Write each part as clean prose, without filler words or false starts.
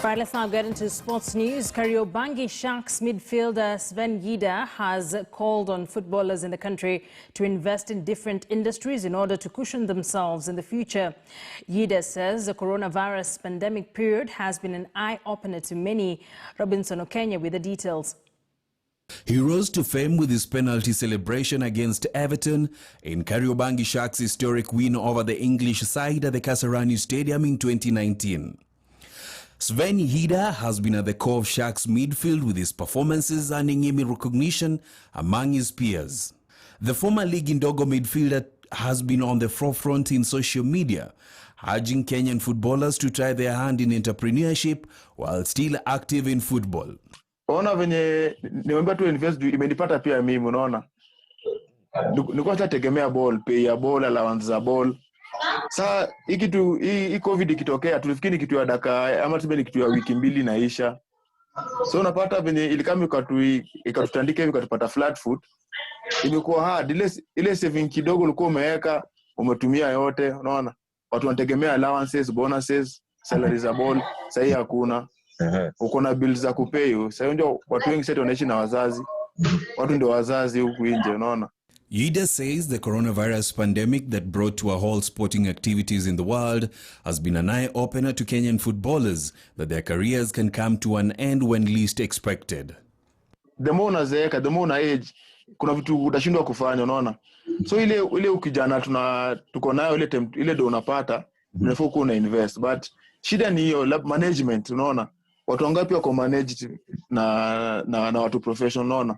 Right, let's now get into sports news. Kariobangi Sharks midfielder Sven Yidah has called on footballers in the country to invest in different industries in order to cushion themselves in the future. Yidah says the coronavirus pandemic period has been an eye-opener to many. Robinson Okenya with the details. He rose to fame with his penalty celebration against Everton in Kariobangi Sharks' historic win over the English side at the Kasarani Stadium in 2019. Sven Yidah has been at the core of Sharks' midfield with his performances earning him recognition among his peers. The former League Indogo midfielder has been on the forefront in social media, urging Kenyan footballers to try their hand in entrepreneurship while still active in football. Ona venye nimeambia tu invest imenipata pia mimi unaona. Nilikuwa nategemea ball, pay ya ball, allowance za ball. Sasa hii COVID ikitokea tulifikiri kitu ya dakika ama tuseme kitu ya wiki mbili naisha. So unapata venye ilikami ikatutandika hivi katupata flat foot. Imekuwa hard ile saving kidogo ulikuwa umeweka umetumia yote unaona. Watu wanategemea allowances, bonuses, salary za ball, sasa hakuna. Uko na bills za kupay. Sasa ndio watu wengi sasa wanaishi na wazazi. Watu ndio wazazi huku nje unaona. Yidah says the coronavirus pandemic that brought to a halt sporting activities in the world has been an eye-opener to Kenyan footballers that their careers can come to an end when least expected. The more unazeeka, the more una age, kuna vitu utashindwa kufanya unaona. So ile ukijana tuko nayo ile ndio unapata, unafaa kuwa invest, but shida ni hiyo management unaona. Watu wangapi wako managed na watu professional unaona.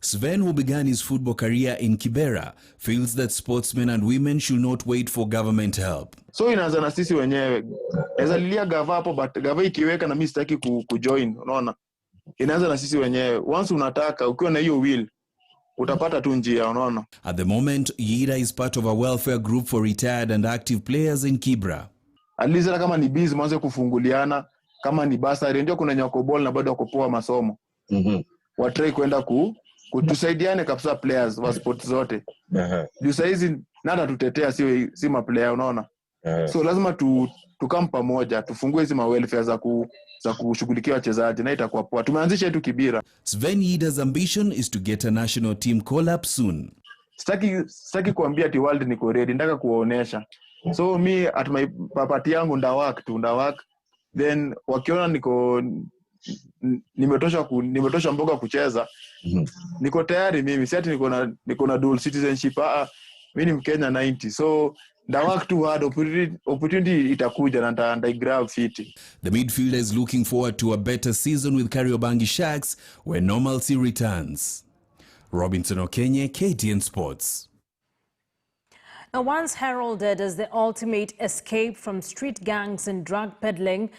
Sven, who began his football career in Kibera, feels that sportsmen and women should not wait for government help. So inaanza na sisi wenyewe. Naweza lilia gava hapo, but gava ikiweka na mimi sitaki kujoin, unaona. Inaanza na sisi wenyewe. Once unataka, ukiwa na hiyo will, utapata tu njia, unaona. At the moment, Yidah is part of a welfare group for retired and active players in Kibra. At least kama ni busy mwanze kufunguliana, kama ni basari, ndio kuna nyako ball na bado wakopoa masomo. Watry kwenda kutusaidiane kabisa players wa sports zote. Juu saizi nada tutetea si ma player unaona. So lazima tukam pamoja tufungue hizo welfare za kushughulikia wachezaji na itakuwa poa. Tumeanzisha yetu Kibira. Sven Yidah's ambition is to get a national team call up soon. Sitaki kuambia ati world niko ready, nataka kuwaonesha. So me at my papati yangu ndawak then wakiona nimetosha mboga kucheza. Niko tayari mimi, si ati niko na dual citizenship. Mimi ni Mkenya 90. So the work too hard, opportunity itakuja na nda grab fit. The midfielder is looking forward to a better season with Kariobangi Sharks when normalcy returns. Robinson Okenya, KTN Sports. Now, once heralded as the ultimate escape from street gangs and drug peddling,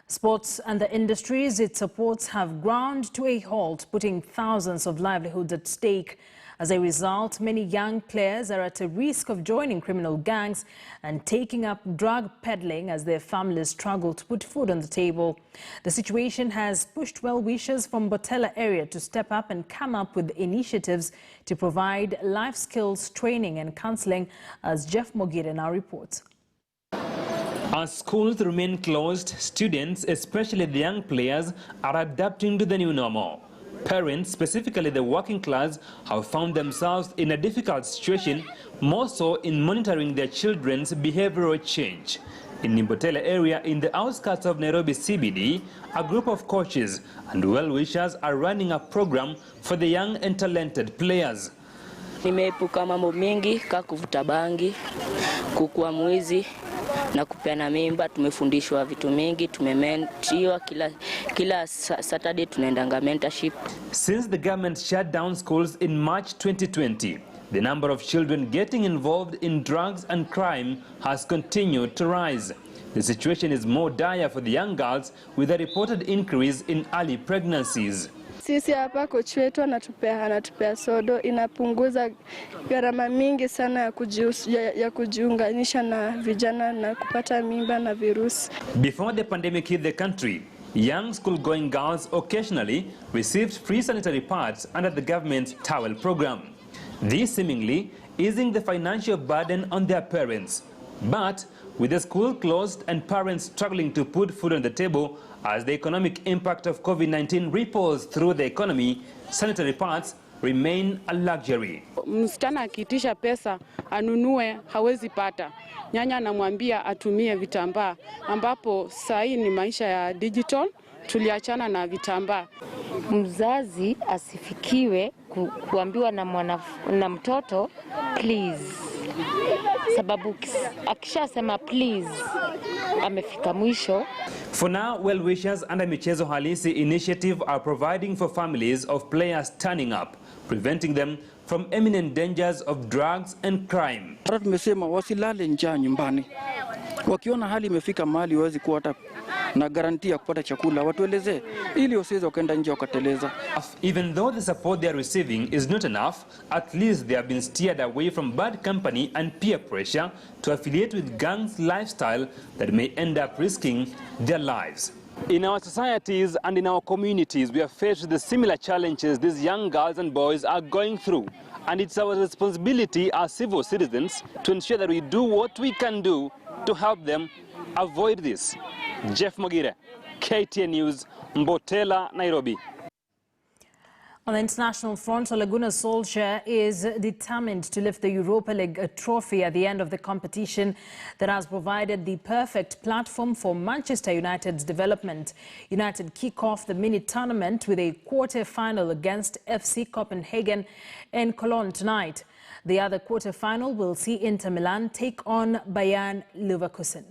sports and the industries it supports have ground to a halt, putting thousands of livelihoods at stake. As a result, many young players are at a risk of joining criminal gangs and taking up drug peddling as their families struggle to put food on the table. The situation has pushed well-wishers from Botella area to step up and come up with initiatives to provide life skills training and counseling, as Jeff Mogire now reports. As schools remain closed, students, especially the young players, are adapting to the new normal. Parents, specifically the working class, have found themselves in a difficult situation, more so in monitoring their children's behavioral change. In Nimbotele area in the outskirts of Nairobi CBD, a group of coaches and well-wishers are running a program for the young and talented players. Nimeepuka mambo mengi kama kuvuta bangi, kukua mwizi na kupeana mimba. Tumefundishwa vitu mingi, tumementiwa kila Saturday tunaendanga mentorship. Since the government shut down schools in March 2020, the number of children getting involved in drugs and crime has continued to rise. The situation is more dire for the young girls, with a reported increase in early pregnancies. Sisi hapa coach wetu anatupea sodo, inapunguza gharama mingi sana ya kujiunganisha na vijana na kupata mimba na virusi. Before the pandemic hit the country, young school-going girls occasionally received free sanitary pads under the government's towel program. This seemingly easing the financial burden on their parents. But with the school closed and parents struggling to put food on the table as the economic impact of COVID-19 ripples through the economy, sanitary pads remain a luxury. Msichana akiitisha pesa anunue hawezi pata. Nyanya anamwambia atumie vitambaa, ambapo saa hii ni maisha ya digital, tuliachana na vitambaa. Mzazi asifikiwe kuambiwa na mtoto please, sababu akishasema please amefika mwisho. For now, well-wishers under Michezo Halisi initiative are providing for families of players turning up, preventing them from imminent dangers of drugs and crime. Tumesema wasilale njaa nyumbani. Wakiona hali imefika mahali wawezi kuwa hata na garantia ya kupata chakula, watuelezee ili wasiweze wakaenda nje wakateleza. Even though the support they are receiving is not enough, at least they have been steered away from bad company and peer pressure to affiliate with gangs lifestyle that may end up risking their lives. In our societies and in our communities, we are faced with the similar challenges these young girls and boys are going through. And it's our responsibility as civil citizens to ensure that we do what we can do to help them avoid this. Jeff Mogire, KTN News, Mbotela, Nairobi. On the international front, Ole Gunnar Solskjaer is determined to lift the Europa League trophy at the end of the competition that has provided the perfect platform for Manchester United's development. United kick off the mini-tournament with a quarter-final against FC Copenhagen in Cologne tonight. The other quarter-final will see Inter Milan take on Bayern Leverkusen.